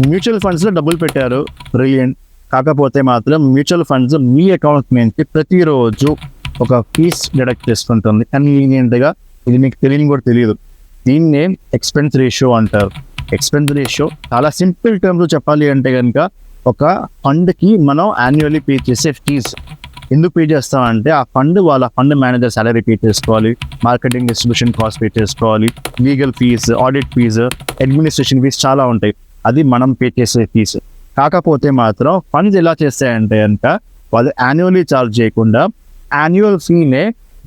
Mutual ఫండ్స్లో డబ్బులు పెట్టారు, బ్రిలియంట్. కాకపోతే మాత్రం మ్యూచువల్ ఫండ్స్ మీ అకౌంట్ నుంచి ప్రతిరోజు ఒక ఫీస్ డిడక్ట్ చేసుకుంటుంది కన్వీనియంట్గా. ఇది మీకు తెలియని కూడా తెలియదు. దీన్నే ఎక్స్పెన్స్ రేషియో అంటారు. ఎక్స్పెన్స్ రేషియో చాలా సింపుల్ టర్మ్స్ చెప్పాలి అంటే కనుక ఒక ఫండ్కి మనం యాన్యువల్లీ పే చేసే ఫీజ్. ఎందుకు పే చేస్తామంటే ఆ వాళ్ళ ఫండ్ మేనేజర్ సాలరీ పే చేసుకోవాలి, మార్కెటింగ్ డిస్ట్రిబ్యూషన్ కాస్ట్ పే చేసుకోవాలి, legal fee, audit fee, administration fee చాలా ఉంటాయి. అది మనం పే చేసే ఫీజు. కాకపోతే మాత్రం ఫండ్స్ ఎలా చేస్తాయంటే కనుక వాళ్ళు యాన్యువల్లీ ఛార్జ్ చేయకుండా యాన్యువల్ ఫీనే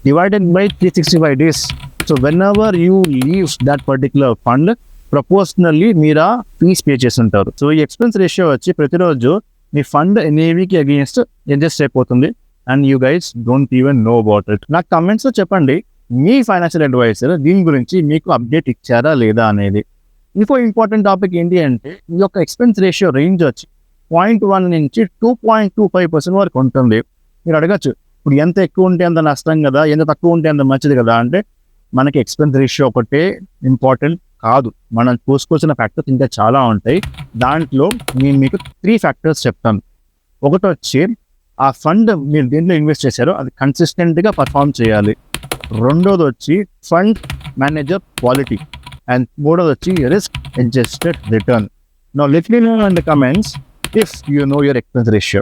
divided by 365 days. So whenever you leave that particular fund proportionally మీరు ఆ ఫీస్ పే చేసి ఉంటారు. సో ఈ ఎక్స్పెన్స్ రేషియో వచ్చి ప్రతిరోజు మీ ఫండ్ ఎన్ఏవికి అగెయిన్స్ట్ అడ్జస్ట్ అయిపోతుంది. And you guys don't even know about it. నాకు కమెంట్స్లో చెప్పండి, మీ ఫైనాన్షియల్ అడ్వైజర్ దీని గురించి మీకు అప్డేట్ ఇచ్చారా లేదా అనేది. ఇంకో ఇంపార్టెంట్ టాపిక్ ఏంటి అంటే ఈ యొక్క ఎక్స్పెన్స్ రేషియో రేంజ్ వచ్చి 0.1 నుంచి 2.25% వరకు ఉంటుంది. మీరు అడగచ్చు, ఇప్పుడు ఎంత ఎక్కువ ఉంటే అంత నష్టం కదా, ఎంత తక్కువ ఉంటే అంత మంచిది కదా అంటే మనకి ఎక్స్పెన్స్ రేషియో ఒకటే ఇంపార్టెంట్ కాదు. మనం చూసుకోవాల్సిన ఫ్యాక్టర్స్ ఇంకా చాలా ఉంటాయి. దాంట్లో నేను మీకు 3 ఫ్యాక్టర్స్ చెప్తాను. ఒకటి వచ్చి ఆ ఫండ్ మీరు దేంట్లో ఇన్వెస్ట్ చేశారో అది కన్సిస్టెంట్గా పర్ఫామ్ చేయాలి. రెండోది వచ్చి ఫండ్ మేనేజర్ క్వాలిటీ. అండ్ మూడోది వచ్చి risk adjusted return. Now let me know in the comments if you know your expense ratio.